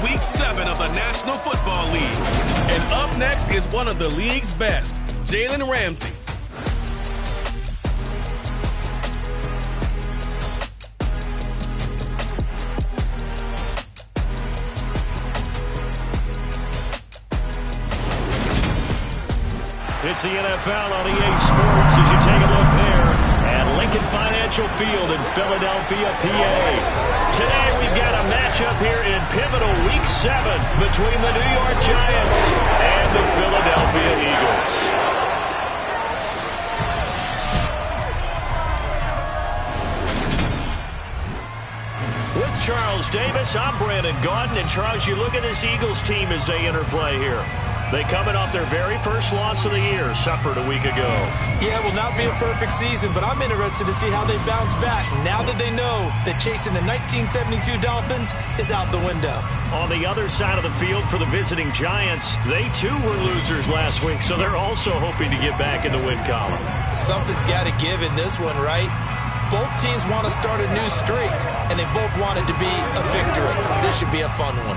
Week 7 of the National Football League. And up next is one of the league's best, Jalen Ramsey. It's the NFL on EA Sports as you take a look there at Lincoln Financial Field in Philadelphia, PA. Today we've got a matchup here in pivotal Week 7 between the New York Giants and the Philadelphia Eagles. With Charles Davis, I'm Brandon Gaudin. And Charles, you look at this Eagles team as they interplay here. They coming off their very first loss of the year, suffered a week ago. Yeah, will not be a perfect season, but I'm interested to see how they bounce back now that they know that chasing the 1972 Dolphins is out the window. On the other side of the field for the visiting Giants, they too were losers last week, so they're also hoping to get back in the win column. Something's got to give in this one, right? Both teams want to start a new streak, and they both want it to be a victory. This should be a fun one.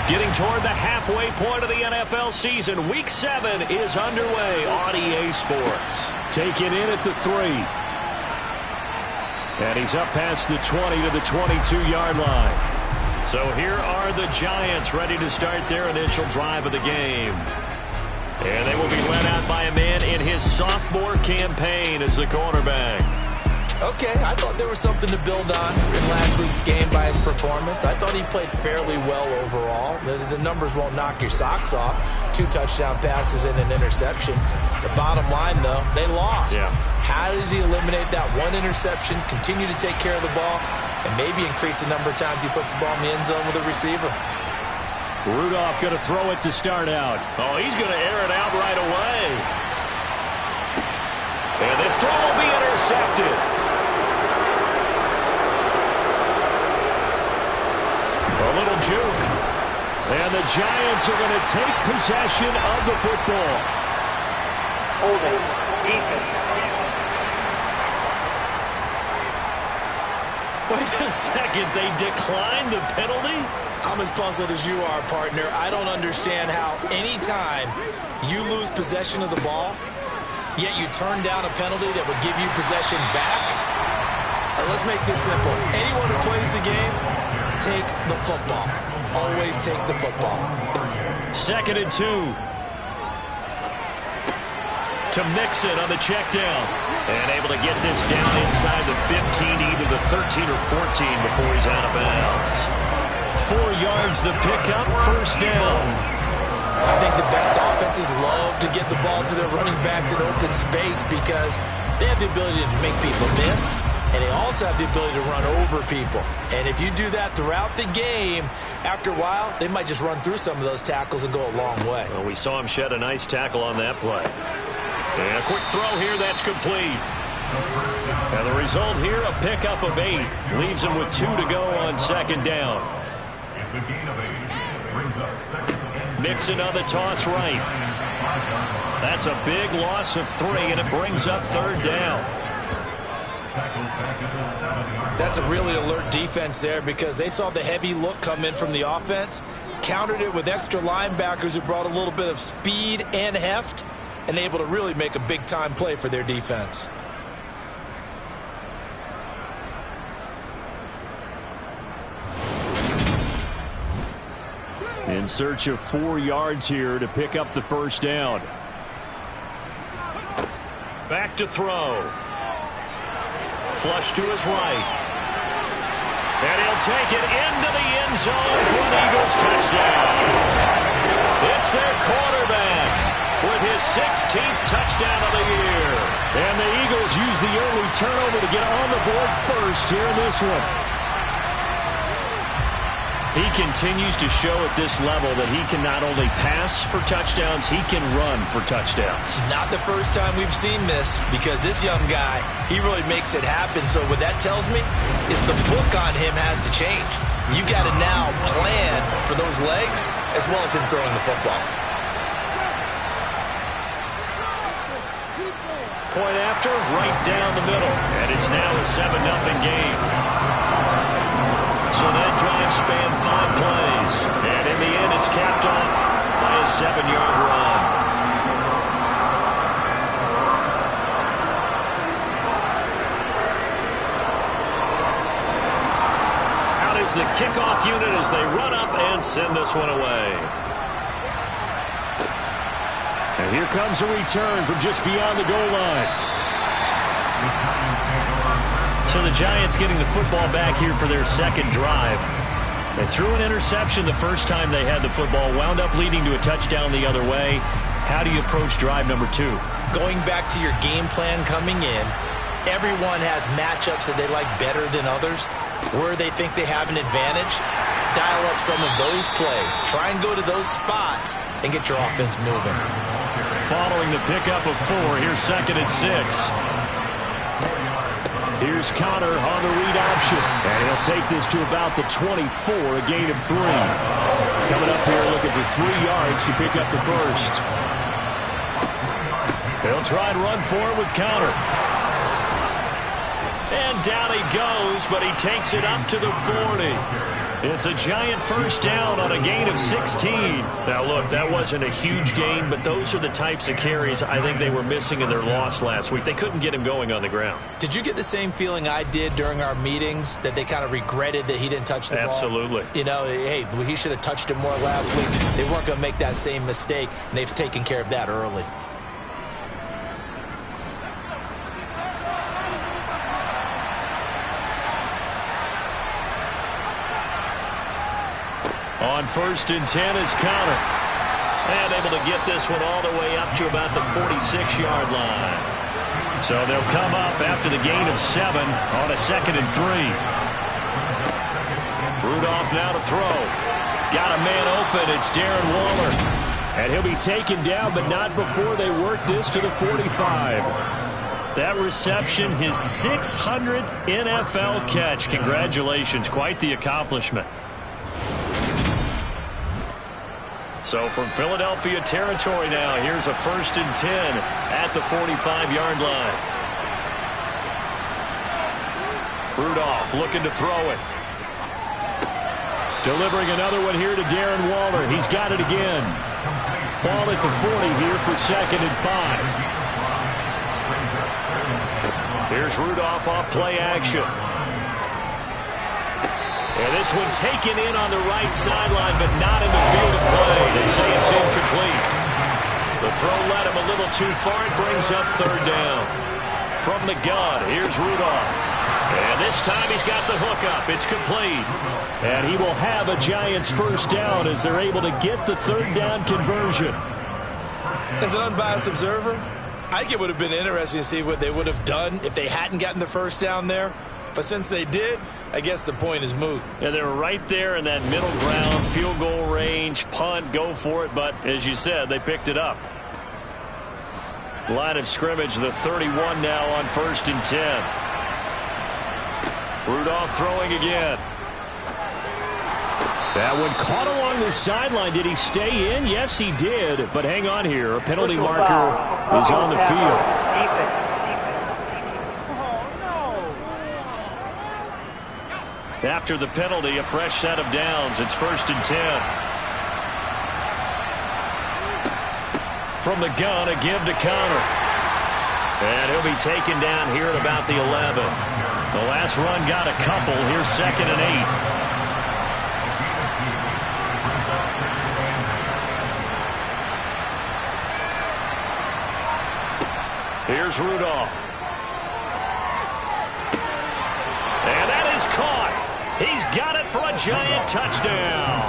Getting toward the halfway point of the NFL season, Week 7 is underway on EA Sports. Taken in at the 3. And he's up past the 20 to the 22-yard line. So here are the Giants ready to start their initial drive of the game. And they will be led out by a man in his sophomore campaign as the quarterback. Okay, I thought there was something to build on in last week's game by his performance. I thought he played fairly well overall. The numbers won't knock your socks off. 2 touchdown passes and an interception. The bottom line, though, they lost. Yeah. How does he eliminate that one interception, continue to take care of the ball, and maybe increase the number of times he puts the ball in the end zone with a receiver? Rudolph going to throw it to start out. Oh, he's going to air it out right away. And this throw will be intercepted. A little juke. And the Giants are going to take possession of the football. Holding. Defense. Wait a second. They declined the penalty? I'm as puzzled as you are, partner. I don't understand how any time you lose possession of the ball, yet you turn down a penalty that would give you possession back. Let's make this simple. Anyone who plays the game, take the football. Always take the football. 2nd and 2. To Mixon on the check down. And able to get this down inside the 15, either the 13 or 14 before he's out of bounds. 4 yards the pickup, first down. I think the best offenses love to get the ball to their running backs in open space because they have the ability to make people miss, and they also have the ability to run over people. And if you do that throughout the game, after a while, they might just run through some of those tackles and go a long way. Well, we saw him shed a nice tackle on that play. And a quick throw here, that's complete. And the result here, a pickup of 8. Leaves him with 2 to go on 2nd down. It's a gain of 8. Brings us 2nd. Mixon on the toss right. That's a big loss of 3, and it brings up 3rd down. That's a really alert defense there because they saw the heavy look come in from the offense, countered it with extra linebackers who brought a little bit of speed and heft, and able to really make a big-time play for their defense. In search of 4 yards here to pick up the first down. Back to throw. Flush to his right. And he'll take it into the end zone for an Eagles touchdown. It's their quarterback with his 16th touchdown of the year. And the Eagles use the early turnover to get on the board first here in this one. He continues to show at this level that he can not only pass for touchdowns, he can run for touchdowns. Not the first time we've seen this, because this young guy, he really makes it happen. So what that tells me is the book on him has to change. You got to now plan for those legs as well as him throwing the football. Point after, right down the middle. And it's now a 7-0 game. So that drive spanned 5 plays. And in the end, it's capped off by a 7-yard run. Out is the kickoff unit as they run up and send this one away. And here comes a return from just beyond the goal line. So the Giants getting the football back here for their second drive. They threw an interception the first time they had the football, wound up leading to a touchdown the other way. How do you approach drive number 2? Going back to your game plan coming in, everyone has matchups that they like better than others. Where they think they have an advantage, dial up some of those plays. Try and go to those spots and get your offense moving. Following the pickup of 4, here's 2nd and 6. Here's Connor on the read option. And he'll take this to about the 24, a gain of 3. Coming up here looking for 3 yards to pick up the first. He'll try and run for it with Connor. And down he goes, but he takes it up to the 40. It's a Giant first down on a gain of 16. Now, look, that wasn't a huge gain, but those are the types of carries I think they were missing in their loss last week. They couldn't get him going on the ground. Did you get the same feeling I did during our meetings, that they kind of regretted that he didn't touch the ball? Absolutely. You know, hey, he should have touched it more last week. They weren't going to make that same mistake, and they've taken care of that early. On 1st and 10 is Connor. And able to get this one all the way up to about the 46-yard line. So they'll come up after the gain of 7 on a 2nd and 3. Rudolph now to throw. Got a man open. It's Darren Waller. And he'll be taken down, but not before they work this to the 45. That reception, his 600th NFL catch. Congratulations. Quite the accomplishment. So from Philadelphia territory now, here's a 1st and 10 at the 45-yard line. Rudolph looking to throw it. Delivering another one here to Darren Waller. He's got it again. Ball at the 40 here for 2nd and 5. Here's Rudolph off play action. And this one taken in on the right sideline, but not in the field of play. They say it's incomplete. The throw led him a little too far. It brings up 3rd down. From the gun, here's Rudolph. And this time he's got the hook up. It's complete. And he will have a Giants first down as they're able to get the 3rd down conversion. As an unbiased observer, I think it would have been interesting to see what they would have done if they hadn't gotten the first down there. But since they did, I guess the point is moot. Yeah, they were right there in that middle ground, field goal range, punt, go for it. But as you said, they picked it up. Line of scrimmage, the 31 now on 1st and 10. Rudolph throwing again. That one caught along the sideline. Did he stay in? Yes, he did. But hang on here. A penalty marker is on the field. After the penalty, a fresh set of downs. It's 1st and 10. From the gun, a give to Connor. And he'll be taken down here at about the 11. The last run got a couple. Here's 2nd and 8. Here's Rudolph. And that is caught. He's got it for a Giant touchdown.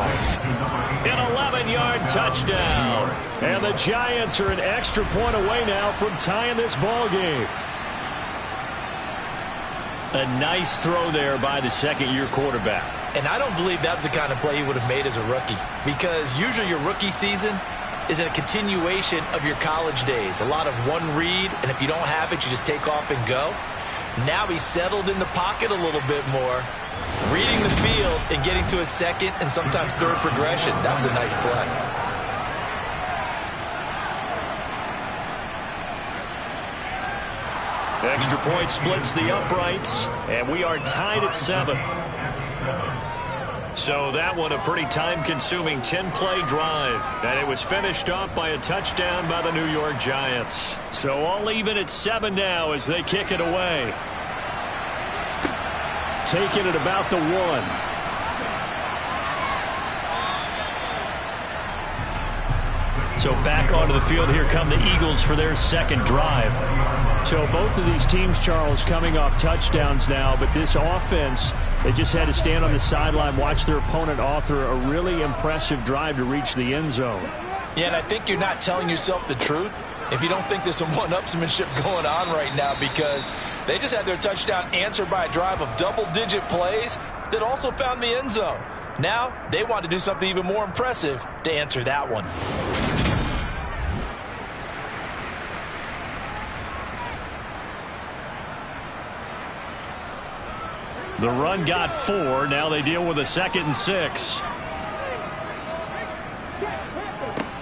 An 11-yard touchdown. And the Giants are an extra point away now from tying this ball game. A nice throw there by the 2nd-year quarterback. And I don't believe that was the kind of play he would have made as a rookie, because usually your rookie season is a continuation of your college days. A lot of one read, and if you don't have it, you just take off and go. Now he's settled in the pocket a little bit more, reading the field and getting to a second and sometimes third progression. That was a nice play. Extra point splits the uprights, and we are tied at 7. So that one a pretty time-consuming 10-play drive, and it was finished off by a touchdown by the New York Giants. So all even at 7 now as they kick it away. Taking it about the 1. So back onto the field, here come the Eagles for their second drive. So both of these teams, Charles, coming off touchdowns now, but this offense, they just had to stand on the sideline, watch their opponent author a really impressive drive to reach the end zone. Yeah, and I think you're not telling yourself the truth if you don't think there's some one-upsmanship going on right now, because they just had their touchdown answered by a drive of double-digit plays that also found the end zone. Now they want to do something even more impressive to answer that one. The run got 4. Now they deal with a 2nd and 6.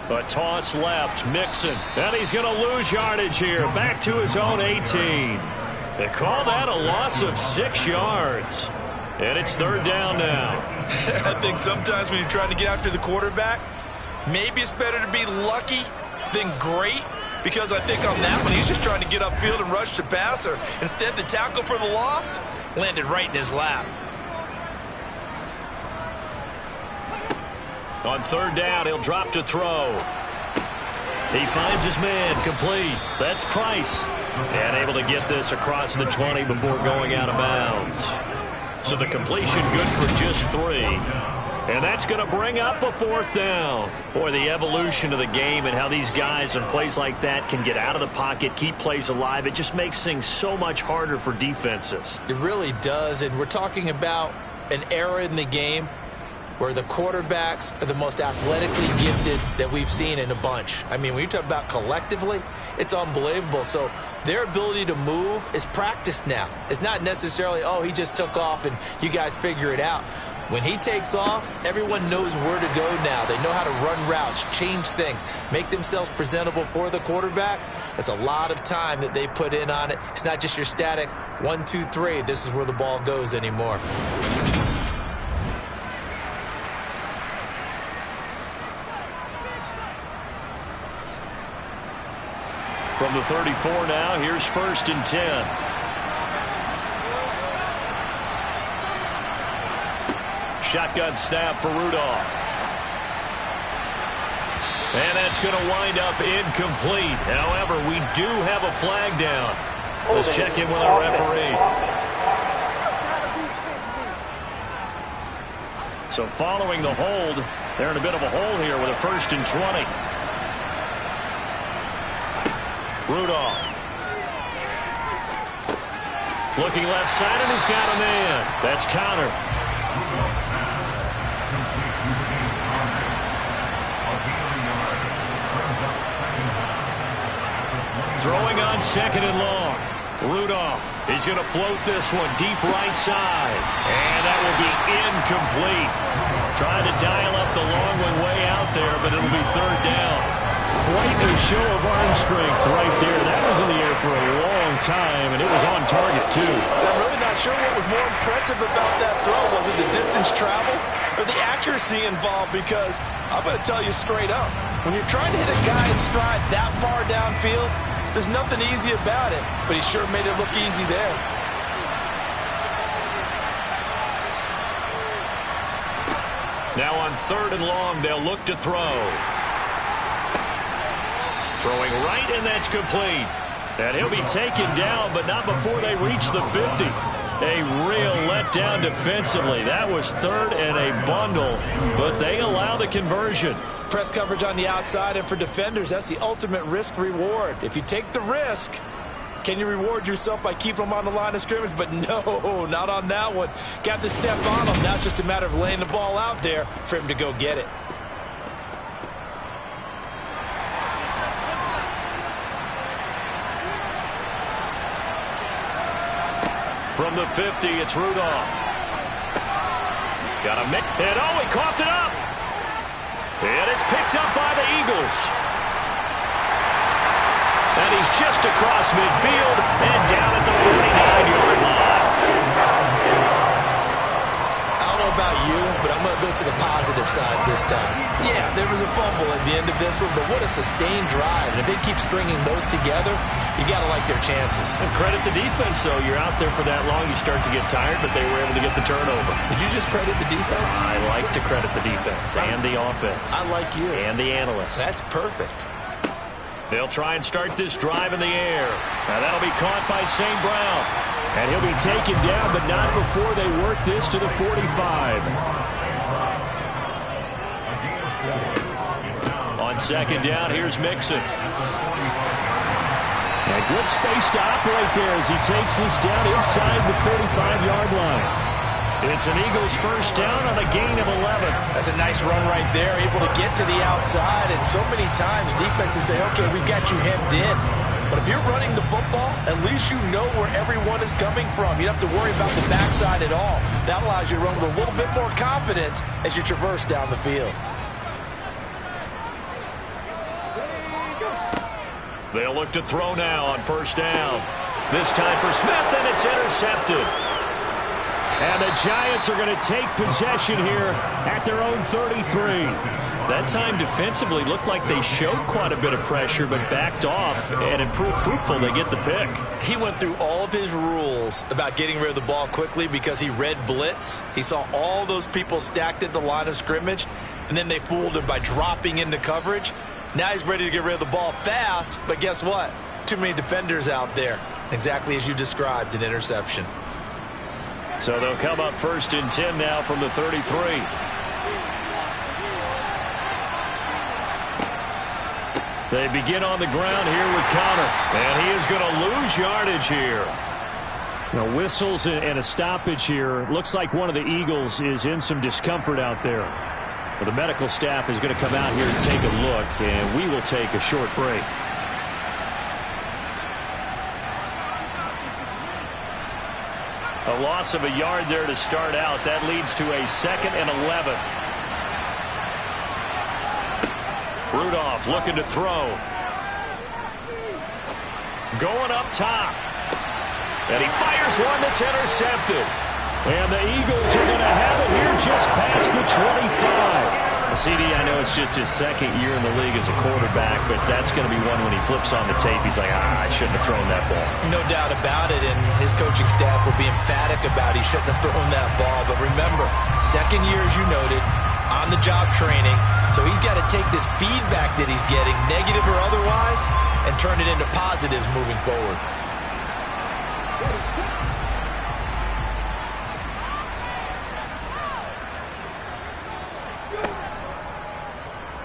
A toss left. Mixon. And he's going to lose yardage here. Back to his own 18. They call that a loss of 6 yards. And it's 3rd down now. I think sometimes when you're trying to get after the quarterback, maybe it's better to be lucky than great. Because I think on that one, he's just trying to get upfield and rush the passer. Instead, the tackle for the loss landed right in his lap. On 3rd down, he'll drop to throw. He finds his man, complete. That's Price. And able to get this across the 20 before going out of bounds. So the completion good for just 3. And that's going to bring up a 4th down. Boy, the evolution of the game and how these guys in plays like that can get out of the pocket, keep plays alive, it just makes things so much harder for defenses. It really does, and we're talking about an era in the game where the quarterbacks are the most athletically gifted that we've seen in a bunch. I mean, when you talk about collectively, it's unbelievable. So their ability to move is practiced now. It's not necessarily, oh, he just took off and you guys figure it out. When he takes off, everyone knows where to go now. They know how to run routes, change things, make themselves presentable for the quarterback. That's a lot of time that they put in on it. It's not just your static 1, 2, 3. This is where the ball goes anymore. From the 34 now, here's 1st and 10. Shotgun snap for Rudolph. And that's going to wind up incomplete. However, we do have a flag down. Let's check in with our referee. So following the hold, they're in a bit of a hole here with a 1st and 20. Rudolph. Looking left side, and he's got a man. That's Connor. Throwing on 2nd and long. Rudolph. He's going to float this one deep right side. And that will be incomplete. Trying to dial up the long one way out there, but it'll be 3rd down. Quite a show of arm strength right there. That was in the air for a long time, and it was on target, too. I'm really not sure what was more impressive about that throw. Was it the distance traveled or the accuracy involved? Because I'm going to tell you straight up, when you're trying to hit a guy in stride that far downfield, there's nothing easy about it, but he sure made it look easy there. Now on 3rd and long, they'll look to throw. Throwing right, and that's complete. And he'll be taken down, but not before they reach the 50. A real letdown defensively. That was 3rd and a bundle, but they allow the conversion. Press coverage on the outside, and for defenders, that's the ultimate risk reward. If you take the risk, Can you reward yourself by keeping them on the line of scrimmage? But no, not on that one. Got the step on him. Now it's just a matter of laying the ball out there for him to go get it. From the 50, it's Rudolph. Got a mix. And oh, he coughed it up. And it's picked up by the Eagles. And he's just across midfield and down at the 49-yard line. I don't know about you, but I'm going to go to the positive side this time. Yeah, there was a fumble at the end of this one, but what a sustained drive. And if they keep stringing those together, you got to like their chances. And credit the defense, though. You're out there for that long, you start to get tired, but they were able to get the turnover. Did you just credit the defense? I like to credit the defense and the offense. I like you. And the analysts. That's perfect. They'll try and start this drive in the air. Now that'll be caught by St. Brown. And he'll be taken down, but not before they work this to the 45. On second down, here's Mixon. And good space to operate there as he takes this down inside the 35-yard line. It's an Eagles first down on a gain of 11. That's a nice run right there, able to get to the outside. And so many times defenses say, okay, we've got you hemmed in. But if you're running the football, at least you know where everyone is coming from. You don't have to worry about the backside at all. That allows you to run with a little bit more confidence as you traverse down the field. They'll look to throw now on first down. This time for Smith, and it's intercepted. And the Giants are going to take possession here at their own 33. That time defensively looked like they showed quite a bit of pressure, but backed off, and it proved fruitful. They get the pick. He went through all of his rules about getting rid of the ball quickly because he read blitz. He saw all those people stacked at the line of scrimmage, and then they fooled him by dropping into coverage. Now he's ready to get rid of the ball fast, but guess what? Too many defenders out there. Exactly as you described, an interception. So they'll come up first and 10 now from the 33. They begin on the ground here with Connor. And he is going to lose yardage here. Now, whistles and a stoppage here. Looks like one of the Eagles is in some discomfort out there. Well, the medical staff is going to come out here and take a look, and we will take a short break. A loss of a yard there to start out. That leads to a 2nd and 11. Rudolph looking to throw. Going up top. And he fires one that's intercepted. And the Eagles are going to have it here just past the 25. CD, I know it's just his 2nd year in the league as a quarterback, but that's going to be one when he flips on the tape. He's like, I shouldn't have thrown that ball. No doubt about it, and his coaching staff will be emphatic about he shouldn't have thrown that ball. But remember, 2nd year, as you noted, on-the-job training. So he's got to take this feedback that he's getting, negative or otherwise, and turn it into positives moving forward.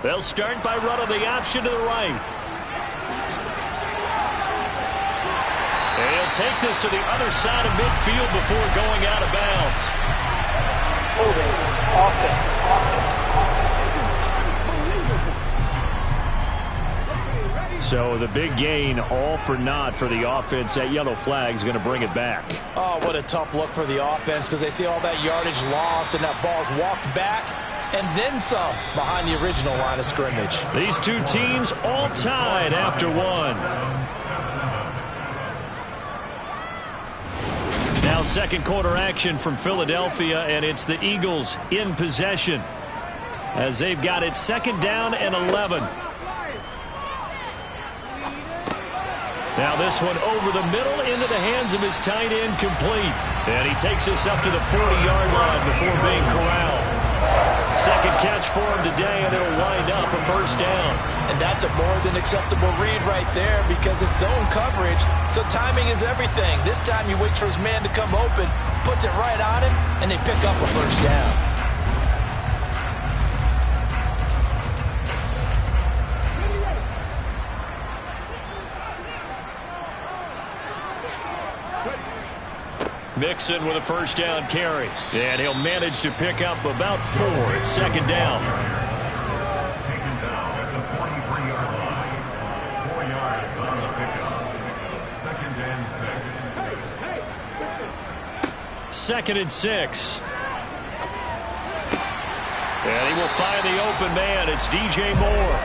They'll start by running the option to the right. They'll take this to the other side of midfield before going out of bounds. So the big gain, all for naught for the offense. That yellow flag is going to bring it back. Oh, what a tough look for the offense because they see all that yardage lost and that ball's walked back. And then some behind the original line of scrimmage. These two teams all tied after one. Now 2nd quarter action from Philadelphia, and it's the Eagles in possession as they've got it 2nd down and 11. Now this one over the middle into the hands of his tight end, complete. And he takes this up to the 40-yard line before being corralled. 2nd catch for him today, and it'll wind up a first down. And that's a more than acceptable read right there because it's zone coverage, so timing is everything. This time he waits for his man to come open, puts it right on him, and they pick up a first down. Mixon with a first down carry. And he'll manage to pick up about 4 at second down. Taken down at the 43-yard line. 4 yards on the pickup. Second and 6. Second and 6. And he will find the open man. It's DJ Moore.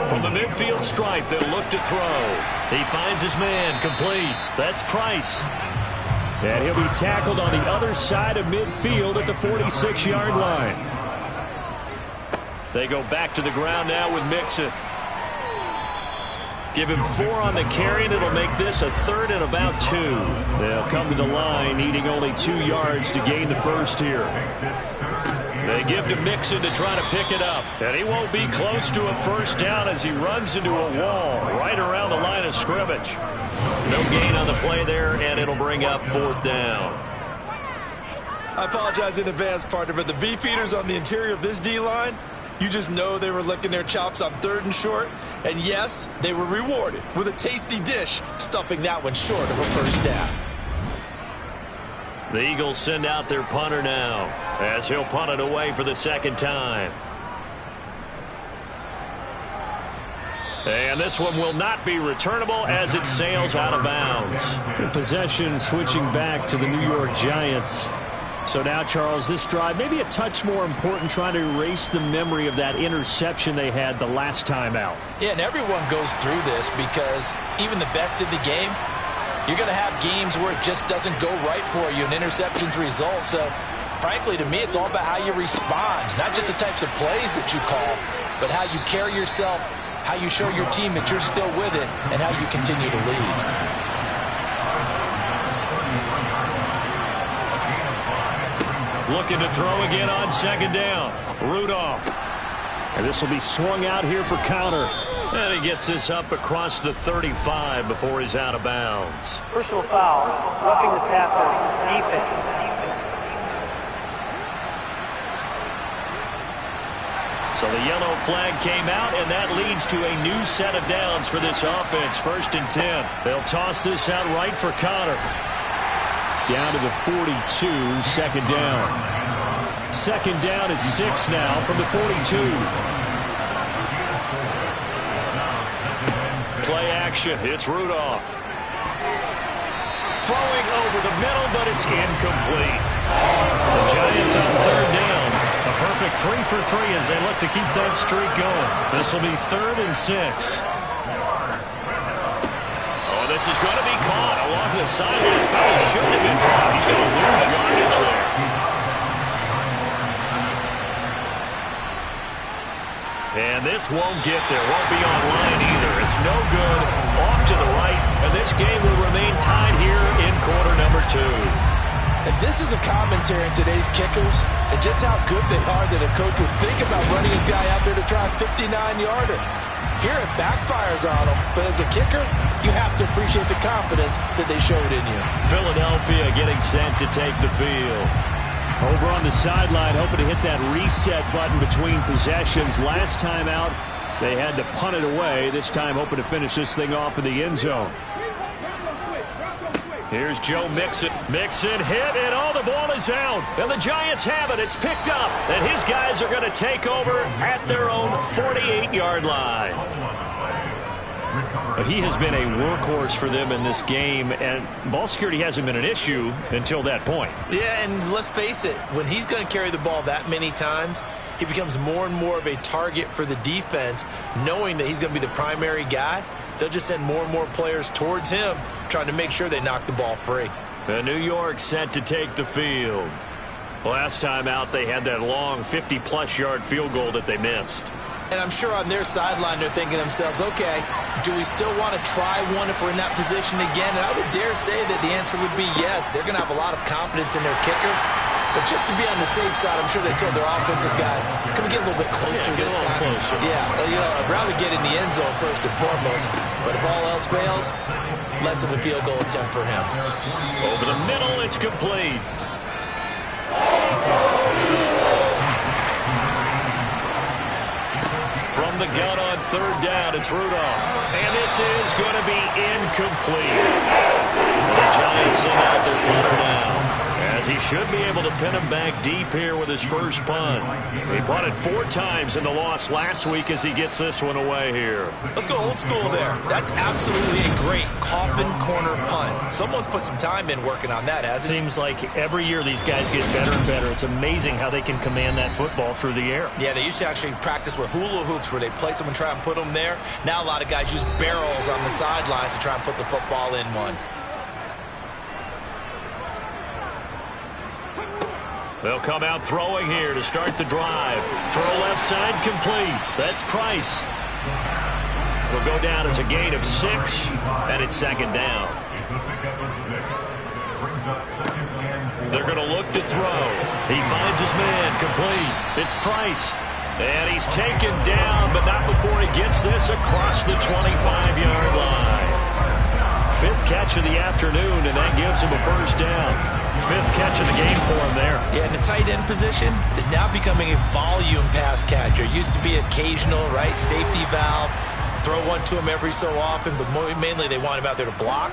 From the midfield stripe, they'll look to throw. He finds his man, complete. That's Price. And he'll be tackled on the other side of midfield at the 46-yard line. They go back to the ground now with Mixon. Give him 4 on the carry, and it'll make this a 3rd and about 2. They'll come to the line, needing only 2 yards to gain the first here. They give to Mixon to try to pick it up. And he won't be close to a first down as he runs into a wall right around the line of scrimmage. No gain on the play there, and it'll bring up 4th down. I apologize in advance, partner, but the beefeaters on the interior of this D-line, you just know they were licking their chops on 3rd and short. And yes, they were rewarded with a tasty dish, stuffing that one short of a first down. The Eagles send out their punter now as he'll punt it away for the 2nd time. And this one will not be returnable as it sails out of bounds. The possession switching back to the New York Giants. So now, Charles, this drive maybe a touch more important, trying to erase the memory of that interception they had the last time out. Yeah, and everyone goes through this because even the best in the game, you're going to have games where it just doesn't go right for you and interceptions result. So, frankly, to me, it's all about how you respond, not just the types of plays that you call, but how you carry yourself, how you show your team that you're still with it, and how you continue to lead. Looking to throw again on 2nd down. Rudolph. And this will be swung out here for counter. And he gets this up across the 35 before he's out of bounds. Personal foul, roughing the passer, defense. So the yellow flag came out, and that leads to a new set of downs for this offense. 1st and 10. They'll toss this out right for Connor. Down to the 42, 2nd down. 2nd down at 6 now from the 42. Play action. It's Rudolph. Throwing over the middle, but it's incomplete. The Giants on 3rd down. A perfect 3 for 3 as they look to keep that streak going. This will be 3rd and 6. Oh, this is going to be caught along the sidelines. Probably shouldn't have been caught. He's going to lose yardage there. And this won't get there. Won't be online either. It's no good. Off to the right. And this game will remain tied here in quarter number 2. And this is a commentary in today's kickers and just how good they are that a coach would think about running a guy out there to try a 59-yarder. Here it backfires on them, but as a kicker, you have to appreciate the confidence that they showed in you. Philadelphia getting set to take the field. Over on the sideline, hoping to hit that reset button between possessions. Last time out, they had to punt it away. This time hoping to finish this thing off in the end zone. Here's Joe Mixon. Mixon hit, and all the ball is out. And the Giants have it. It's picked up. And his guys are going to take over at their own 48-yard line. But he has been a workhorse for them in this game, and ball security hasn't been an issue until that point. Yeah, and let's face it, when he's going to carry the ball that many times, he becomes more and more of a target for the defense, knowing that he's going to be the primary guy. They'll just send more and more players towards him, trying to make sure they knock the ball free. The New York set to take the field. Last time out, they had that long 50-plus yard field goal that they missed. And I'm sure on their sideline they're thinking to themselves, okay, do we still want to try one if we're in that position again? And I would dare say that the answer would be yes. They're going to have a lot of confidence in their kicker. But just to be on the safe side, I'm sure they told their offensive guys, can we get a little bit closer this time? Closer. Yeah, well, I'd rather get in the end zone first and foremost. But if all else fails, less of a field goal attempt for him. Over the middle, it's complete. From the gun on third down. It's Rudolph. And this is going to be incomplete. The Giants send out their punter now, as he should be able to pin him back deep here with his first punt. He punted 4 times in the loss last week as he gets this one away here. Let's go old school there. That's absolutely a great coffin corner punt. Someone's put some time in working on that, hasn't it? Seems like every year these guys get better and better. It's amazing how they can command that football through the air. Yeah, they used to actually practice with hula hoops where they place them and try and put them there. Now a lot of guys use barrels on the sidelines to try and put the football in one. They'll come out throwing here to start the drive. Throw left side complete. That's Price. It'll go down as a gain of 6, and it's second down. They're going to look to throw. He finds his man complete. It's Price. And he's taken down, but not before he gets this across the 25-yard line. 5th catch of the afternoon, and that gives him a first down. 5th catch of the game for him there. Yeah, and the tight end position is now becoming a volume pass catcher. Used to be occasional, right? Safety valve. Throw one to him every so often, but mainly they want him out there to block.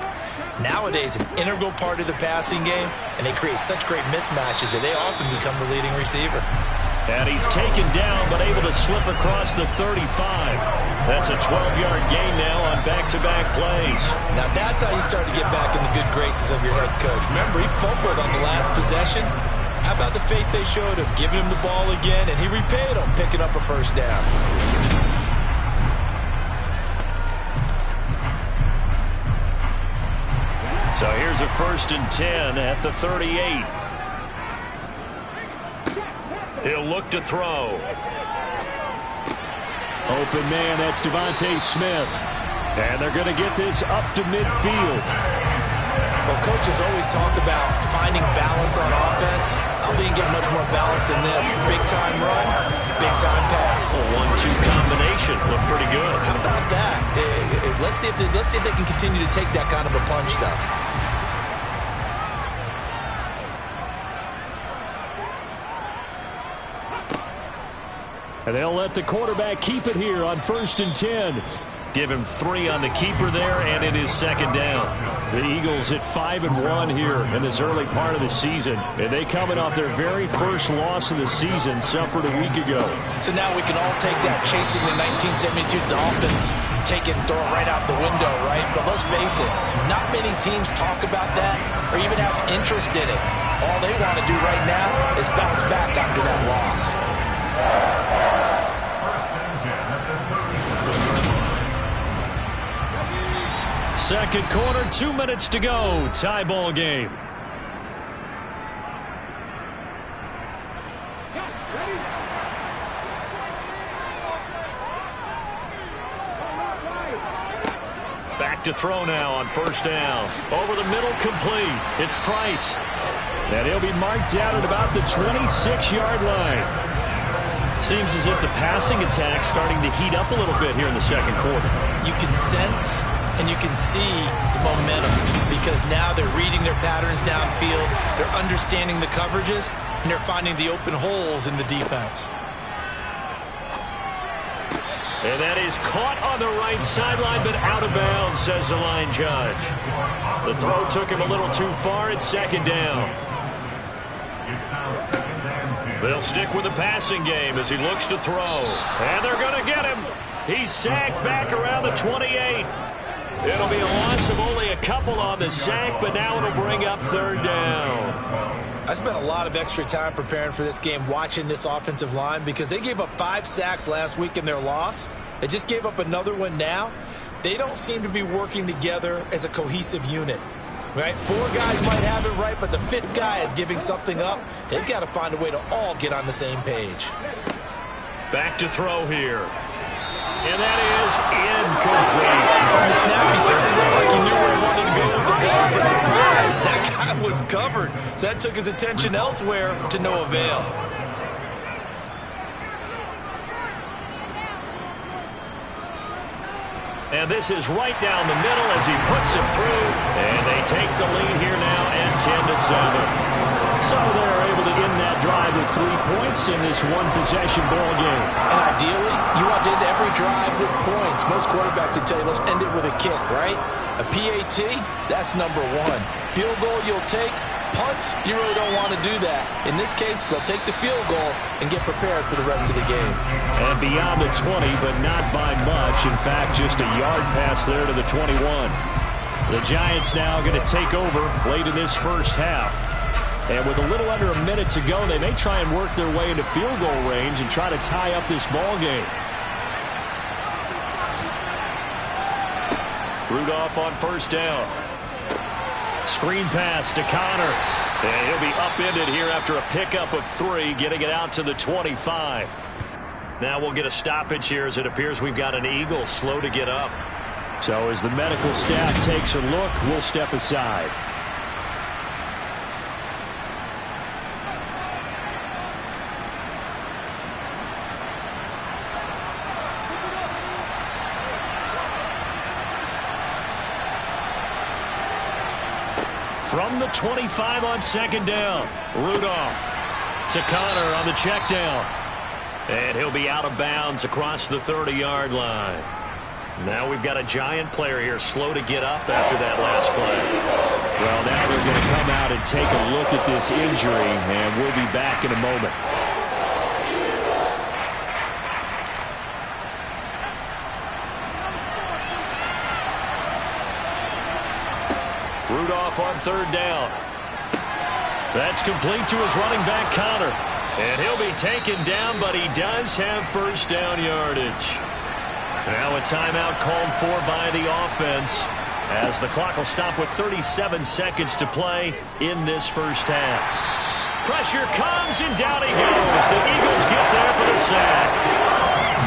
Nowadays, an integral part of the passing game, and they create such great mismatches that they often become the leading receiver. And he's taken down, but able to slip across the 35. That's a 12-yard gain now on back-to-back plays. Now that's how you start to get back in the good graces of your head coach. Remember, he fumbled on the last possession. How about the faith they showed him, giving him the ball again, and he repaid them, picking up a first down. So here's a 1st and 10 at the 38. He'll look to throw. Open man, that's Devontae Smith. And they're going to get this up to midfield. Well, coaches always talk about finding balance on offense. I don't think you get much more balance than this. Big-time run, big-time pass. A 1-2 combination. Looked pretty good. How about that? Let's see if they can continue to take that kind of a punch, though. And they'll let the quarterback keep it here on 1st and 10. Give him 3 on the keeper there, and it is second down. The Eagles at 5-1 here in this early part of the season. And they coming off their very first loss of the season, suffered a week ago. So now we can all take that chasing the 1972 Dolphins, take it and throw it right out the window, right? But let's face it, not many teams talk about that or even have interest in it. All they want to do right now is bounce back after that loss. Second quarter, 2 minutes to go. Tie ball game. Back to throw now on 1st down. Over the middle, complete. It's Price. And he'll be marked out at about the 26-yard line. Seems as if the passing attack's starting to heat up a little bit here in the second quarter. You can sense and you can see the momentum because now they're reading their patterns downfield, they're understanding the coverages, and they're finding the open holes in the defense. And that is caught on the right sideline, but out of bounds, says the line judge. The throw took him a little too far. It's second down. They'll stick with the passing game as he looks to throw. And they're going to get him. He's sacked back around the 28. It'll be a loss of only a couple on the sack, but now it'll bring up 3rd down. I spent a lot of extra time preparing for this game, watching this offensive line, because they gave up 5 sacks last week in their loss. They just gave up another one now. They don't seem to be working together as a cohesive unit. Right? 4 guys might have it right, but the 5th guy is giving something up. They've got to find a way to all get on the same page. Back to throw here. And that is incomplete. From the snap, he certainly looked like he knew where he wanted to go with the ball. For surprise, that guy was covered. So that took his attention elsewhere to no avail. And this is right down the middle as he puts it through. And they take the lead here now at 10-7. So they're able to end that drive with 3 points in this one-possession ball game. And ideally, you want to end every drive with points. Most quarterbacks would tell you, let's end it with a kick, right? A PAT, that's number one. Field goal you'll take. Punts, you really don't want to do that. In this case, they'll take the field goal and get prepared for the rest of the game. And beyond the 20, but not by much. In fact, just a yard pass there to the 21. The Giants now going to take over late in this first half. And with a little under a minute to go, they may try and work their way into field goal range and try to tie up this ball game. Rudolph on first down. Screen pass to Connor. And he'll be upended here after a pickup of 3, getting it out to the 25. Now we'll get a stoppage here as it appears we've got an Eagle slow to get up. So as the medical staff takes a look, we'll step aside. From the 25 on second down, Rudolph to Connor on the check down. And he'll be out of bounds across the 30-yard line. Now we've got a Giant player here slow to get up after that last play. Well, now they're going to come out and take a look at this injury, and we'll be back in a moment. Rudolph on third down. That's complete to his running back, Connor. And he'll be taken down, but he does have first down yardage. Now a timeout called for by the offense as the clock will stop with 37 seconds to play in this first half. Pressure comes, and down he goes. The Eagles get there for the sack.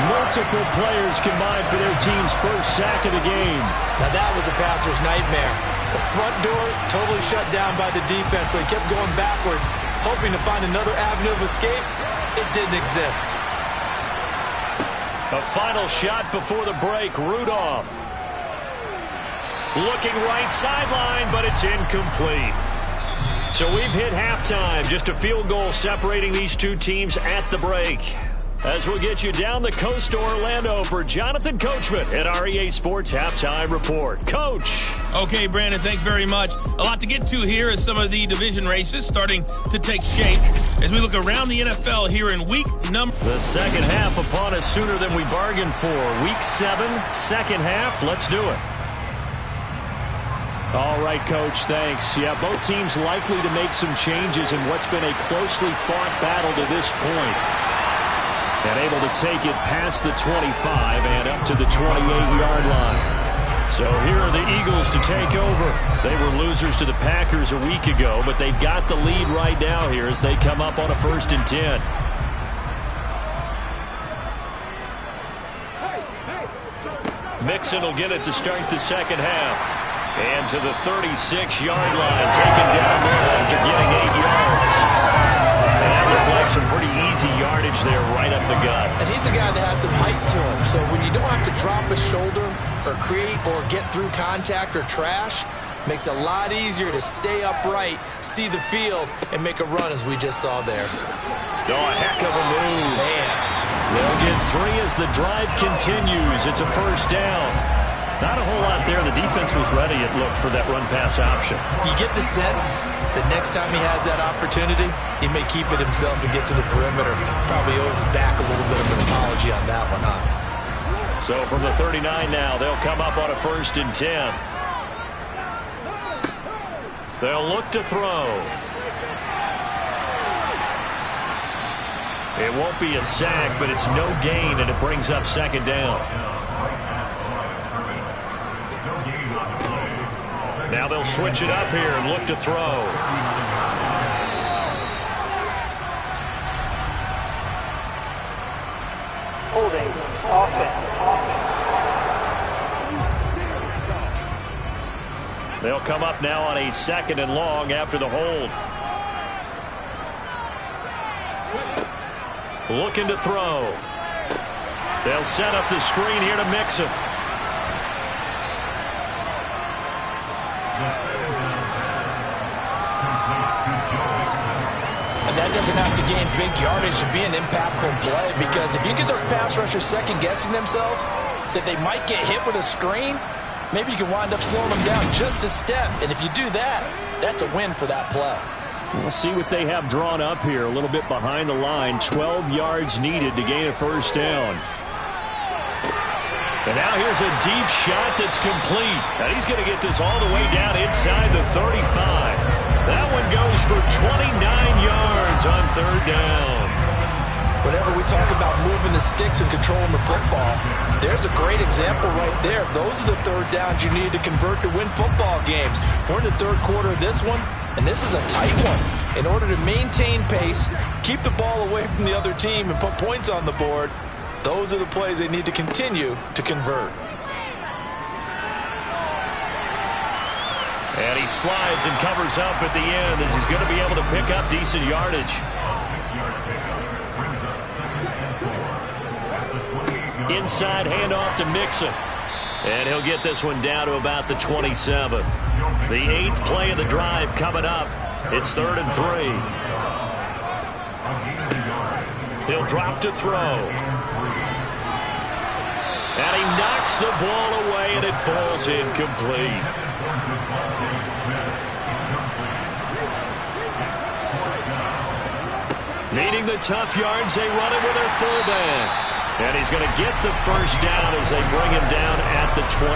Multiple players combined for their team's first sack of the game. Now that was a passer's nightmare. The front door totally shut down by the defense, so he kept going backwards, hoping to find another avenue of escape. It didn't exist. A final shot before the break. Rudolph looking right sideline, but it's incomplete. So we've hit halftime. Just a field goal separating these two teams at the break. As we'll get you down the coast to Orlando for Jonathan Coachman at our EA Sports Halftime Report. Coach. Okay, Brandon, thanks very much. A lot to get to here as some of the division races starting to take shape. As we look around the NFL here in week number... The second half upon us sooner than we bargained for. Week 7, second half. Let's do it. All right, Coach, thanks. Yeah, both teams likely to make some changes in what's been a closely fought battle to this point. And able to take it past the 25 and up to the 28-yard line. So here are the Eagles to take over. They were losers to the Packers a week ago, but they've got the lead right now here as they come up on a 1st and 10. Mixon will get it to start the second half. And to the 36-yard line, taken down after getting 8 yards. And that looked like some pretty easy yardage there right up the gut. And he's a guy that has some height to him. So when you don't have to drop a shoulder or create or get through contact or trash, makes it a lot easier to stay upright, see the field, and make a run as we just saw there. Oh, a heck of a move. Man. They'll get 3 as the drive continues. It's a first down. Not a whole lot there. The defense was ready, it looked, for that run-pass option. You get the sense that next time he has that opportunity, he may keep it himself and get to the perimeter. Probably owes his back a little bit of an apology on that one, huh? So from the 39 now, they'll come up on a 1st and 10. They'll look to throw. It won't be a sack, but it's no gain, and it brings up second down. Now they'll switch it up here and look to throw. Holding. Offense. They'll come up now on a 2nd and long after the hold. Looking to throw. They'll set up the screen here to Mixon. doesn't have to gain big yardage to be an impactful play, because if you get those pass rushers second-guessing themselves that they might get hit with a screen, maybe you can wind up slowing them down just a step. And if you do that, that's a win for that play. We'll see what they have drawn up here. A little bit behind the line. 12 yards needed to gain a first down. And now here's a deep shot that's complete. And he's going to get this all the way down inside the 35. That one goes for 29 yards on third down. Whenever we talk about moving the sticks and controlling the football, there's a great example right there. Those are the third downs you need to convert to win football games. We're in the third quarter of this one, and this is a tight one. In order to maintain pace, keep the ball away from the other team, and put points on the board, those are the plays they need to continue to convert. And he slides and covers up at the end as he's going to be able to pick up decent yardage. Inside handoff to Mixon. And he'll get this one down to about the 27. The 8th play of the drive coming up. It's 3rd and 3. He'll drop to throw. And he knocks the ball away, and it falls incomplete. Needing the tough yards, they run it with their fullback. And he's going to get the first down as they bring him down at the 23.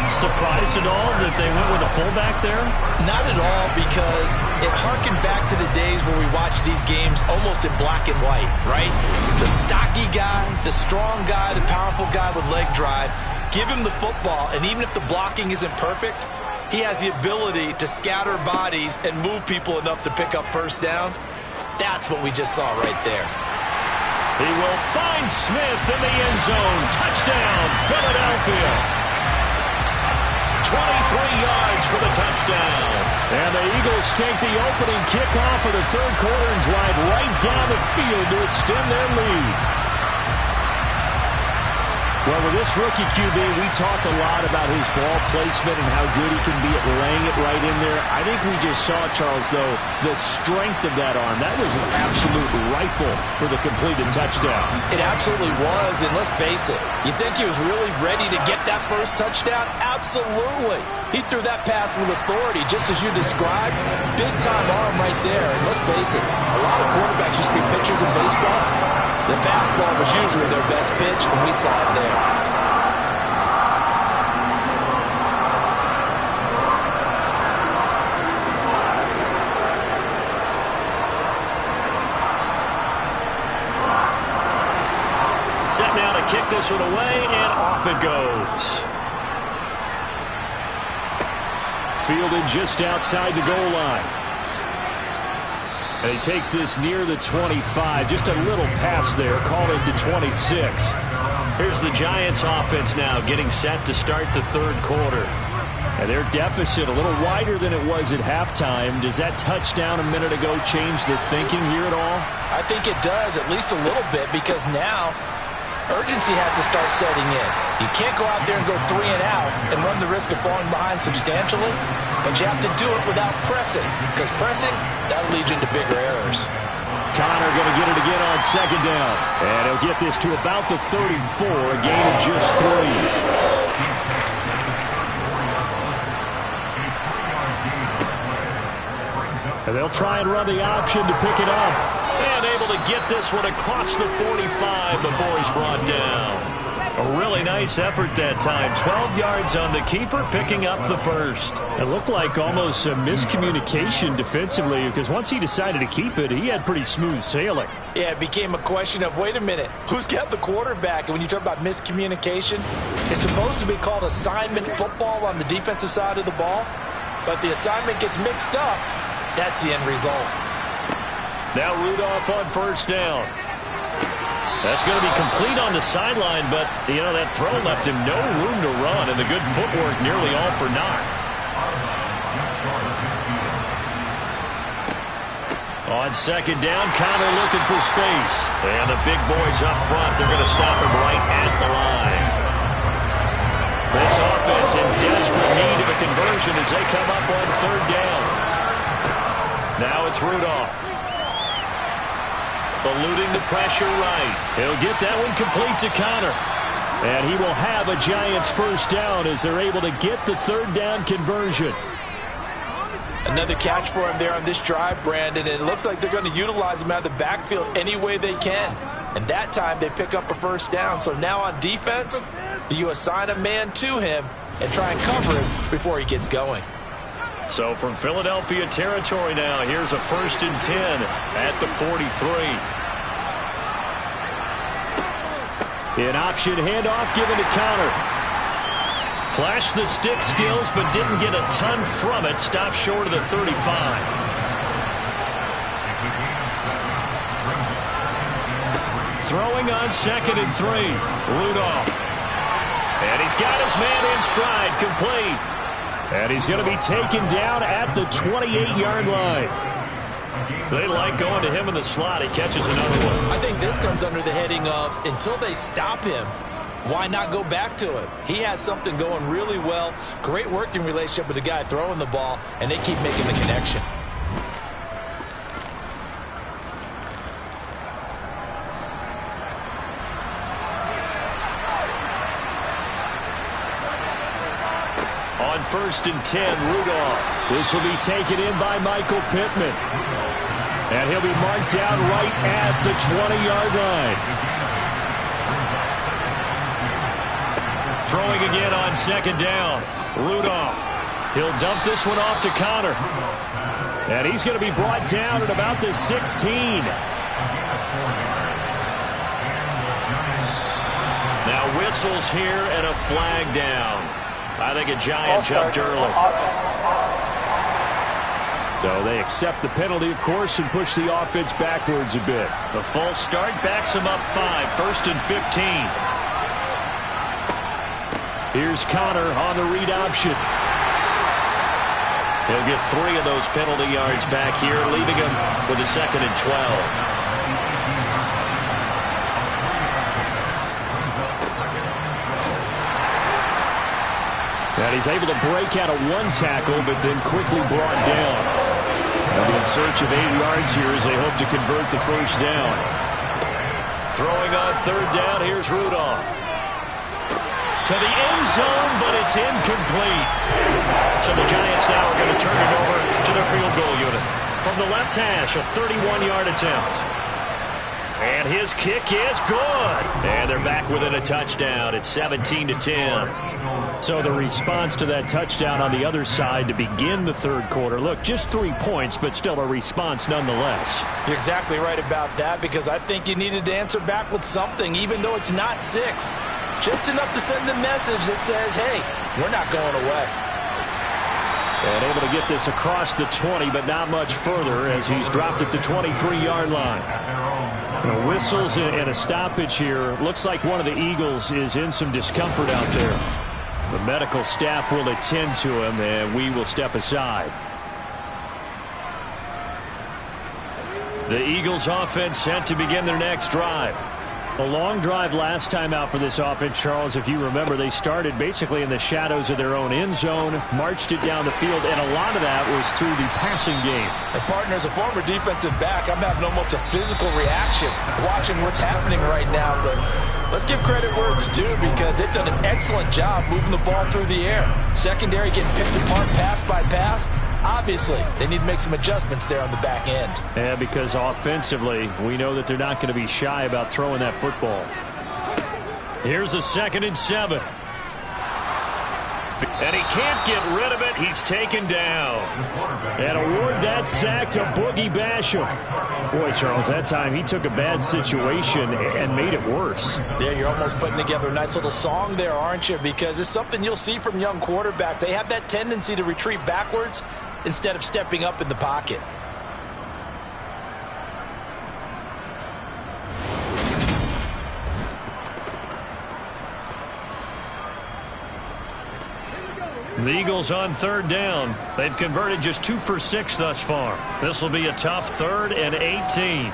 Surprised at all that they went with a fullback there? Not at all, because it harkened back to the days where we watched these games almost in black and white, right? The stocky guy, the strong guy, the powerful guy with leg drive. Give him the football, and even if the blocking isn't perfect, he has the ability to scatter bodies and move people enough to pick up first downs. That's what we just saw right there. He will find Smith in the end zone. Touchdown, Philadelphia. 23 yards for the touchdown. And the Eagles take the opening kickoff of the third quarter and drive right down the field to extend their lead. Well, with this rookie QB, we talk a lot about his ball placement and how good he can be at laying it right in there. I think we just saw, Charles, though, the strength of that arm. That was an absolute rifle for the completed touchdown. It absolutely was, and let's face it, you think he was really ready to get that first touchdown? Absolutely. He threw that pass with authority, just as you described. Big-time arm right there, and let's face it, a lot of quarterbacks used to be pitchers in baseball. The fastball was usually their best pitch, and we saw it there. Set now to kick this one away, and off it goes. Fielded just outside the goal line. And he takes this near the 25. Just a little pass there. Call it the 26. Here's the Giants offense now getting set to start the third quarter. And their deficit a little wider than it was at halftime. Does that touchdown a minute ago change the thinking here at all? I think it does, at least a little bit, because now urgency has to start setting in. You can't go out there and go 3 and out and run the risk of falling behind substantially, but you have to do it without pressing, because pressing, that'll lead you into bigger errors. Connor going to get it again on second down. And he'll get this to about the 34, a gain of just 3. And they'll try and run the option to pick it up. And able to get this one across the 45 before he's brought down. A really nice effort that time. 12 yards on the keeper, picking up the first. It looked like almost a miscommunication defensively, because once he decided to keep it, he had pretty smooth sailing. Yeah, it became a question of, wait a minute, who's got the quarterback? And when you talk about miscommunication, it's supposed to be called assignment football on the defensive side of the ball. But the assignment gets mixed up. That's the end result. Now Rudolph on first down. That's going to be complete on the sideline, but, you know, that throw left him no room to run, and the good footwork nearly all for naught. On second down, Connor looking for space. And the big boys up front, they're going to stop him right at the line. This offense in desperate need of a conversion as they come up on third down. Now it's Rudolph. Eluding the pressure right. He'll get that one complete to Connor. And he will have a Giants first down as they're able to get the third down conversion. Another catch for him there on this drive, Brandon, and it looks like they're going to utilize him out of the backfield any way they can. And that time they pick up a first down. So now on defense, do you assign a man to him and try and cover him before he gets going? So from Philadelphia territory now, here's a 1st and 10 at the 43. An option handoff given to Connor. Flashed the stick skills, but didn't get a ton from it. Stopped short of the 35. Throwing on 2nd and 3. Rudolph. And he's got his man in stride, complete. And he's going to be taken down at the 28-yard line. They like going to him in the slot. He catches another one. I think this comes under the heading of, until they stop him, why not go back to him? He has something going really well. Great working relationship with the guy throwing the ball, and they keep making the connection. On 1st and 10, Rudolph. This will be taken in by Michael Pittman. And he'll be marked down right at the 20-yard line. Throwing again on 2nd down. Rudolph. He'll dump this one off to Connor. And he's going to be brought down at about the 16. Now whistles here and a flag down. I think a Giant jumped early. So they accept the penalty, of course, and push the offense backwards a bit. The false start backs him up 5. 1st and 15. Here's Connor on the read option. He'll get 3 of those penalty yards back here, leaving him with a 2nd and 12. And he's able to break out of 1 tackle, but then quickly brought down. They'll be in search of 8 yards here as they hope to convert the first down. Throwing on 3rd down, here's Rudolph. To the end zone, but it's incomplete. So the Giants now are going to turn it over to their field goal unit. From the left hash, a 31-yard attempt. And his kick is good. And they're back within a touchdown. It's 17-10. So the response to that touchdown on the other side to begin the third quarter. Look, just 3 points, but still a response nonetheless. You're exactly right about that, because I think you needed to answer back with something, even though it's not 6. Just enough to send a message that says, hey, we're not going away. And able to get this across the 20, but not much further as he's dropped at the 23-yard line. Whistles and a stoppage here. Looks like one of the Eagles is in some discomfort out there. The medical staff will attend to him, and we will step aside. The Eagles offense set to begin their next drive. A long drive last time out for this offense, Charles. If you remember, they started basically in the shadows of their own end zone, marched it down the field, and a lot of that was through the passing game. And, partner, as a former defensive back, I'm having almost a physical reaction watching what's happening right now. But let's give credit where it's due, because they've done an excellent job moving the ball through the air. Secondary getting picked apart pass by pass. Obviously, they need to make some adjustments there on the back end. Yeah, because offensively, we know that they're not going to be shy about throwing that football. Here's a 2nd and 7. And he can't get rid of it. He's taken down. And award that sack to Boogie Basham. Boy, Charles, that time he took a bad situation and made it worse. Yeah, you're almost putting together a nice little song there, aren't you? Because it's something you'll see from young quarterbacks. They have that tendency to retreat backwards instead of stepping up in the pocket. The Eagles on 3rd down. They've converted just 2 for 6 thus far. This will be a tough 3rd and 18.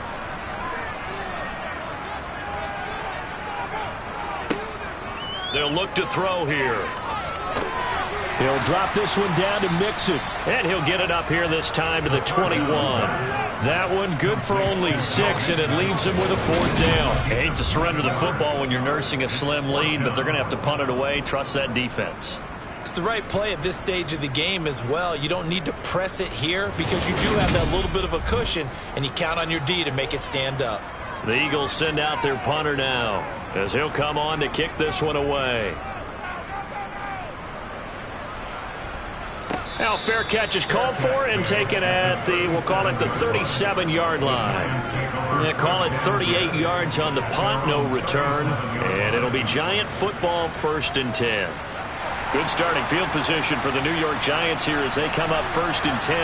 They'll look to throw here. He'll drop this one down to Mixon. And he'll get it up here this time to the 21. That one good for only 6, and it leaves him with a 4th down. I hate to surrender the football when you're nursing a slim lead, but they're going to have to punt it away. Trust that defense. It's the right play at this stage of the game as well. You don't need to press it here because you do have that little bit of a cushion, and you count on your D to make it stand up. The Eagles send out their punter now as he'll come on to kick this one away. Now fair catch is called for and taken at the, we'll call it the 37-yard line. They call it 38 yards on the punt, no return. And it'll be Giant football 1st and 10. Good starting field position for the New York Giants here as they come up 1st and 10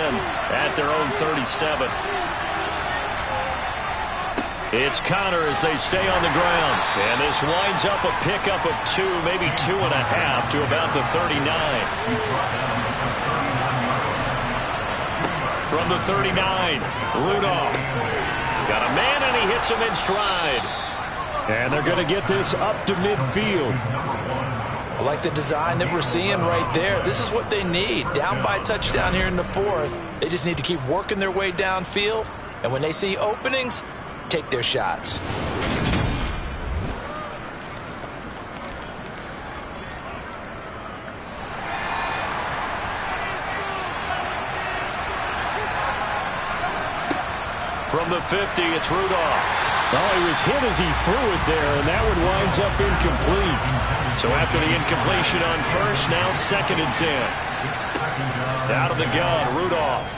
at their own 37. It's Connor as they stay on the ground. And this winds up a pickup of 2, maybe 2.5 to about the 39. From the 39, Rudolph. Got a man, and he hits him in stride. And they're going to get this up to midfield. I like the design that we're seeing right there. This is what they need. Down by a touchdown here in the 4th. They just need to keep working their way downfield. And when they see openings, take their shots. From the 50, it's Rudolph. Well, he was hit as he threw it there, and that one winds up incomplete. So after the incompletion on 1st, now 2nd and 10. Out of the gun, Rudolph.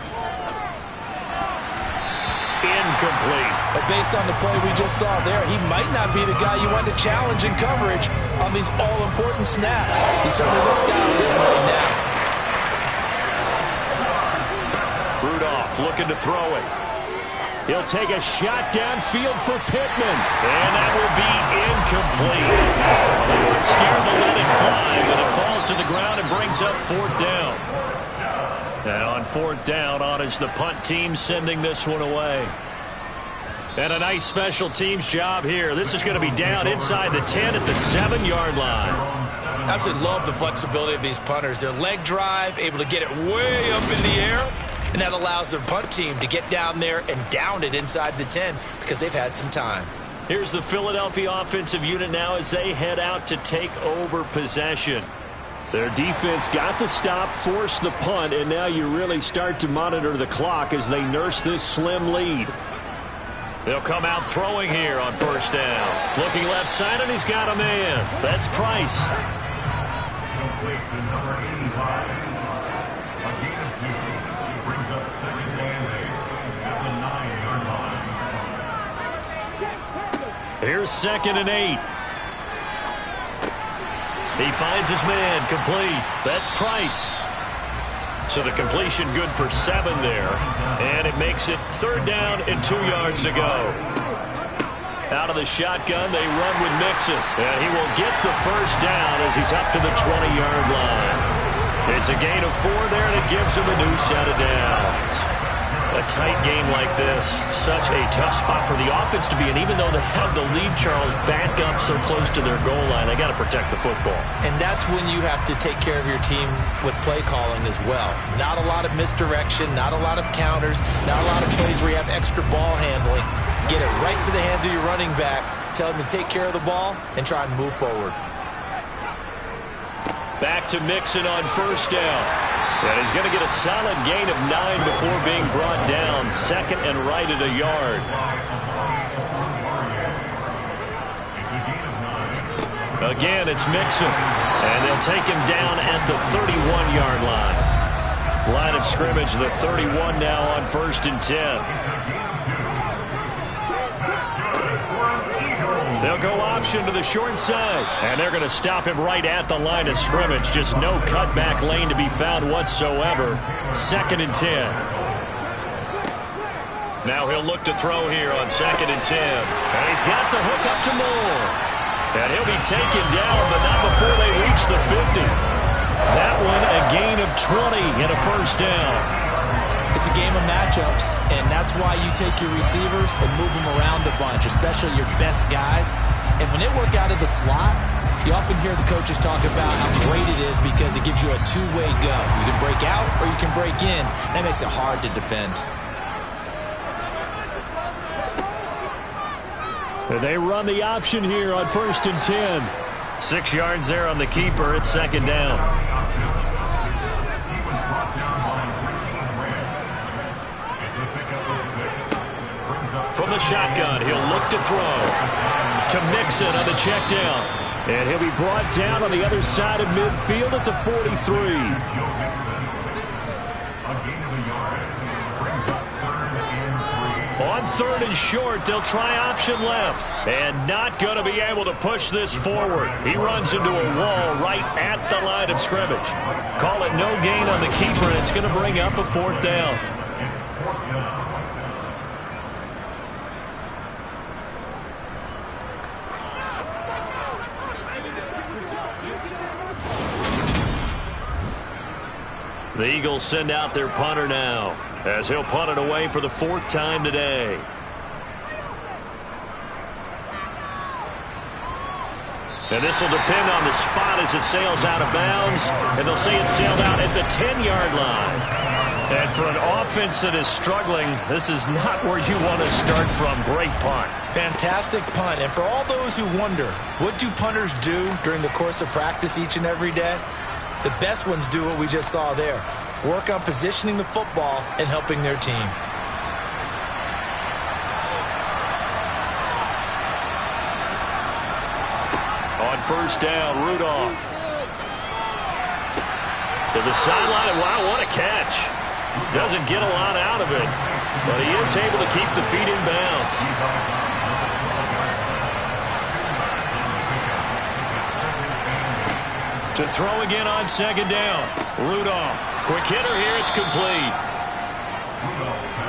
Incomplete. But based on the play we just saw there, he might not be the guy you want to challenge in coverage on these all-important snaps. He certainly looks dialed in right now. Rudolph looking to throw it. He'll take a shot downfield for Pittman. And that will be incomplete. They weren't scared to let it fly, but it falls to the ground and brings up 4th down. And on 4th down, on is the punt team sending this one away. And a nice special teams job here. This is going to be down inside the 10 at the 7-yard line. Absolutely love the flexibility of these punters. Their leg drive, able to get it way up in the air. And that allows their punt team to get down there and down it inside the 10 because they've had some time. Here's the Philadelphia offensive unit now as they head out to take over possession. Their defense got the stop, forced the punt, and now you really start to monitor the clock as they nurse this slim lead. They'll come out throwing here on 1st down. Looking left side, and he's got a man. That's Price. Complete to number 85. A gain of 2. Brings up 2nd and 8 at the 9-yard line. Here's 2nd and 8. He finds his man, complete. That's Price. So the completion good for 7 there. And it makes it 3rd down and 2 yards to go. Out of the shotgun, they run with Mixon. And he will get the 1st down as he's up to the 20-yard line. It's a gain of 4 there that gives him a new set of downs. A tight game like this, such a tough spot for the offense to be in. Even though they have the lead, Charles, back up so close to their goal line, they got to protect the football. And that's when you have to take care of your team with play calling as well. Not a lot of misdirection, not a lot of counters, not a lot of plays where you have extra ball handling. Get it right to the hands of your running back, tell him to take care of the ball, and try and move forward. Back to Mixon on 1st down. And he's going to get a solid gain of 9 before being brought down. 2nd and right at a yard. Again, it's Mixon. And they'll take him down at the 31-yard line. Line of scrimmage, the 31 now on 1st and 10. They'll go option to the short side. And they're going to stop him right at the line of scrimmage. Just no cutback lane to be found whatsoever. 2nd and 10. Now he'll look to throw here on 2nd and 10. And he's got the hook up to Moore. And he'll be taken down, but not before they reach the 50. That one a gain of 20 and a 1st down. It's a game of matchups, and that's why you take your receivers and move them around a bunch, especially your best guys. And when they work out of the slot, You often hear the coaches talk about how great it is because it gives you a two-way go. You can break out or you can break in. That makes it hard to defend. They run the option here on 1st and 10. 6 yards there on the keeper. It's 2nd down. From the shotgun, he'll look to throw. To Mixon on the check down. And he'll be brought down on the other side of midfield at the 43. On 3rd and short, they'll try option left. And not going to be able to push this forward. He runs into a wall right at the line of scrimmage. Call it no gain on the keeper, and it's going to bring up a 4th down. The Eagles send out their punter now, as he'll punt it away for the 4th time today. And this will depend on the spot as it sails out of bounds. And they'll say it sailed out at the 10-yard line. And for an offense that is struggling, this is not where you want to start from. Great punt. Fantastic punt. And for all those who wonder, what do punters do during the course of practice each and every day? The best ones do what we just saw there. Work on positioning the football and helping their team. On 1st down, Rudolph. To the sideline, and wow, what a catch. Doesn't get a lot out of it, but he is able to keep the feet in bounds. To throw again on 2nd down. Rudolph. Quick hitter here. It's complete.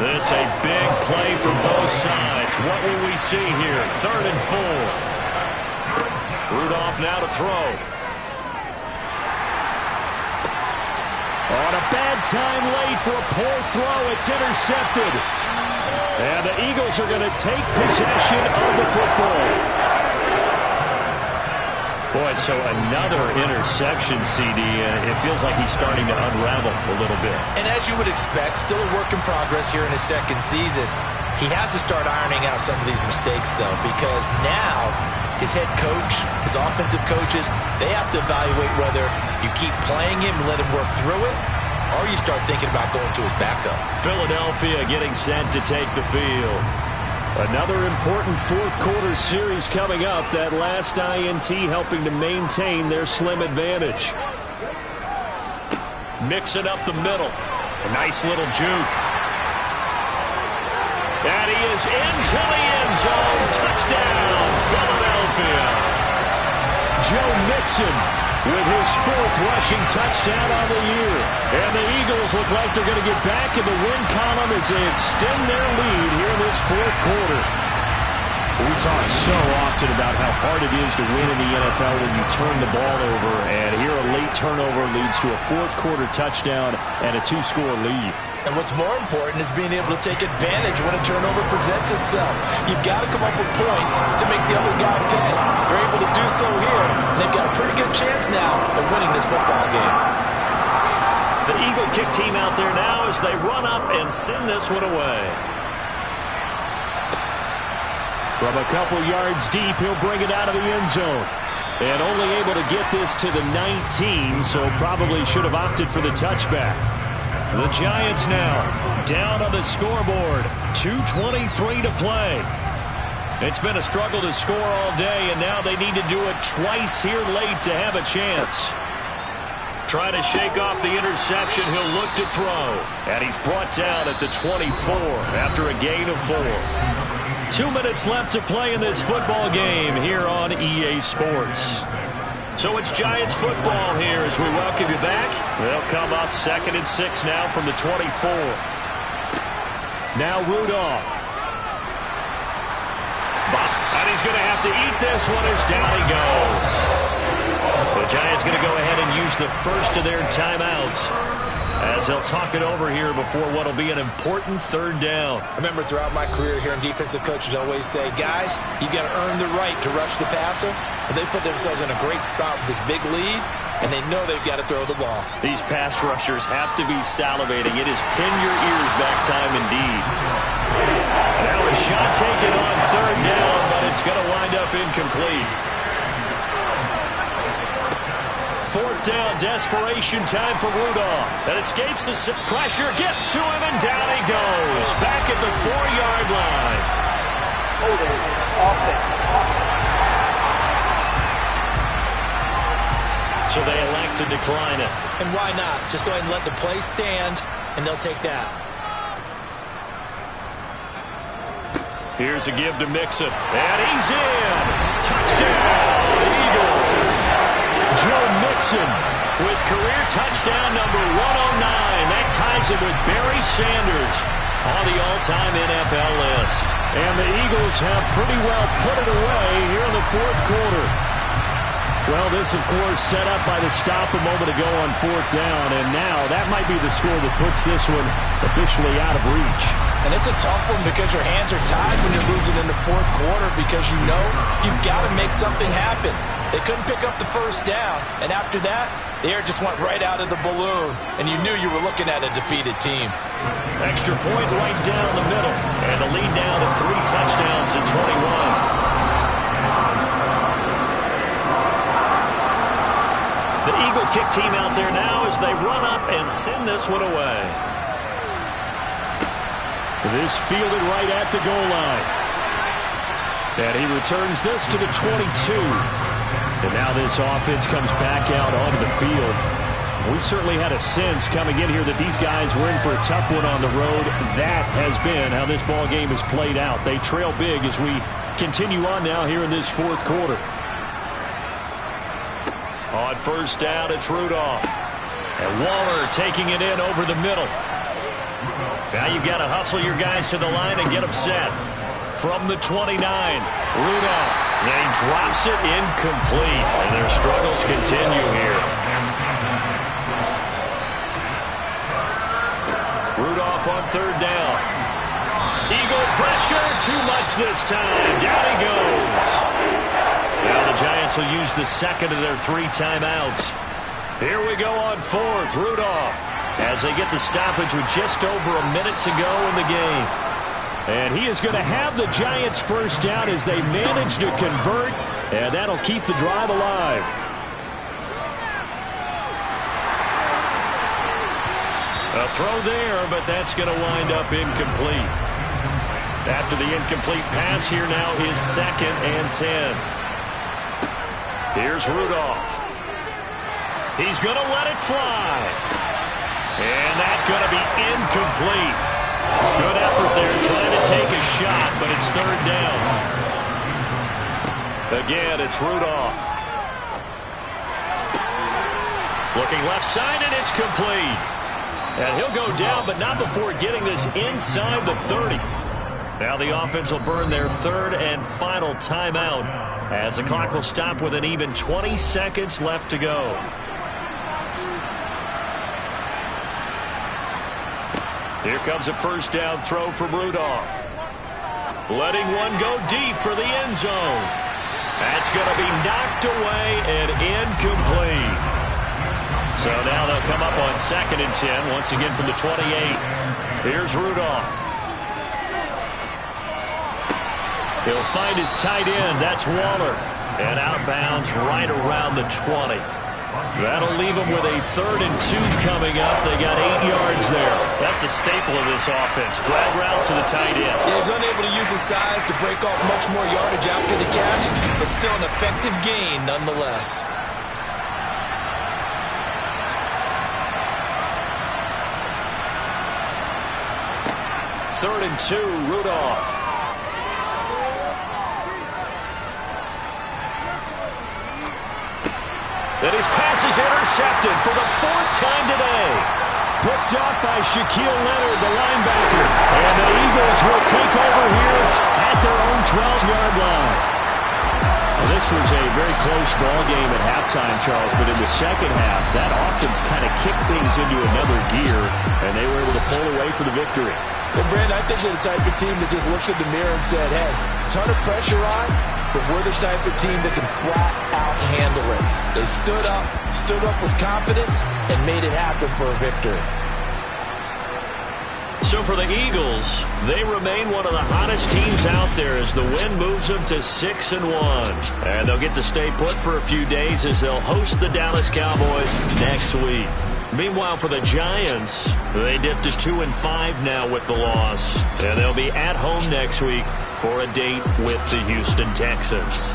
This a big play for both sides. What will we see here? 3rd and 4. Rudolph now to throw. On a bad time late for a poor throw. It's intercepted. And the Eagles are going to take possession of the football. Boy, so another interception, CD. It feels like he's starting to unravel a little bit. And as you would expect, still a work in progress here in his 2nd season. He has to start ironing out some of these mistakes, though, because now his head coach, his offensive coaches, they have to evaluate whether you keep playing him and let him work through it, or you start thinking about going to his backup. Philadelphia getting set to take the field. Another important 4th quarter series coming up. That last INT helping to maintain their slim advantage. Mix it up the middle. A nice little juke. And he is into the end zone. Touchdown, Philadelphia. Joe Mixon with his 4th rushing touchdown on the year. And the Eagles look like they're going to get back in the win column as they extend their lead here in this 4th quarter. We talk so often about how hard it is to win in the NFL when you turn the ball over. And here a late turnover leads to a 4th quarter touchdown and a 2-score lead. And what's more important is being able to take advantage when a turnover presents itself. You've got to come up with points to make the other guy pay. They're able to do so here, and they've got a pretty good chance now of winning this football game. The Eagle kick team out there now as they run up and send this one away. From a couple yards deep, he'll bring it out of the end zone. And only able to get this to the 19, so probably should have opted for the touchback. The Giants now down on the scoreboard. 2:23 to play. It's been a struggle to score all day, and now they need to do it twice here late to have a chance. Trying to shake off the interception. He'll look to throw. And he's brought down at the 24 after a gain of 4. 2 minutes left to play in this football game here on EA Sports. So it's Giants football here as we welcome you back. They'll come up 2nd and 6 now from the 24. Now Rudolph. And he's going to have to eat this one as down he goes. The Giants going to go ahead and use the first of their timeouts as they'll talk it over here before what will be an important third down. I remember throughout my career hearing defensive coaches always say, guys, you got to earn the right to rush the passer. And they put themselves in a great spot with this big lead, and they know they've got to throw the ball. These pass rushers have to be salivating. It is pin your ears back time indeed. Now a shot taken on third down, but it's going to wind up incomplete. Fourth down, desperation time for Rudolph. That escapes the pressure, gets to him, and down he goes. Back at the 4-yard line. Holding, offense. So they elect to decline it. And why not? Just go ahead and let the play stand, and they'll take that. Here's a give to Mixon. And he's in. Touchdown, Eagles. Joe Mixon with career touchdown number 109. That ties him with Barry Sanders on the all-time NFL list. And the Eagles have pretty well put it away here in the fourth quarter. Well, this, of course, set up by the stop a moment ago on fourth down, and now that might be the score that puts this one officially out of reach. And it's a tough one because your hands are tied when you're losing in the fourth quarter because you know you've got to make something happen. They couldn't pick up the first down, and after that, the air just went right out of the balloon, and you knew you were looking at a defeated team. Extra point right down the middle, and the lead now to 3 touchdowns at 21. The Eagle kick team out there now as they run up and send this one away. This fielded right at the goal line. And he returns this to the 22. And now this offense comes back out onto the field. We certainly had a sense coming in here that these guys were in for a tough one on the road. That has been how this ball game has played out. They trail big as we continue on now here in this fourth quarter. On first down, it's Rudolph. And Waller taking it in over the middle. Now you've got to hustle your guys to the line and get them set. From the 29, Rudolph. And he drops it incomplete. And their struggles continue here. Rudolph on third down. Eagle pressure, too much this time. Down he goes. Now the Giants will use the second of their 3 timeouts. Here we go on fourth. Rudolph as they get the stoppage with just over a minute to go in the game. And he is going to have the Giants first down as they manage to convert, and that'll keep the drive alive. A throw there, but that's going to wind up incomplete. After the incomplete pass, here now is 2nd and 10. Here's Rudolph. He's going to let it fly. And that's going to be incomplete. Good effort there trying to take a shot, but it's third down. Again, it's Rudolph. Looking left side, and it's complete. And he'll go down, but not before getting this inside the 30. Now the offense will burn their 3rd and final timeout as the clock will stop with an even 20 seconds left to go. Here comes a first down throw from Rudolph. Letting one go deep for the end zone. That's going to be knocked away and incomplete. So now they'll come up on 2nd and 10, once again from the 28. Here's Rudolph. He'll find his tight end. That's Waller. And outbounds right around the 20. That'll leave them with a 3rd and 2 coming up. They got 8 yards there. That's a staple of this offense. Drag route to the tight end. Yeah, he was unable to use his size to break off much more yardage after the catch, but still an effective gain nonetheless. Third and 2, Rudolph. And his pass is intercepted for the 4th time today. Picked up by Shaquille Leonard, the linebacker. And the Eagles will take over here at their own 12-yard line. Well, this was a very close ball game at halftime, Charles, but in the second half, that offense kind of kicked things into another gear, and they were able to pull away for the victory. And, Brandon, I think they're the type of team that just looked in the mirror and said, hey, ton of pressure on, but we're the type of team that can flat out handle it. They stood up with confidence, and made it happen for a victory. So for the Eagles, they remain one of the hottest teams out there as the win moves them to 6-1. And they'll get to stay put for a few days as they'll host the Dallas Cowboys next week. Meanwhile, for the Giants, they dipped to 2-5 now with the loss. And they'll be at home next week for a date with the Houston Texans.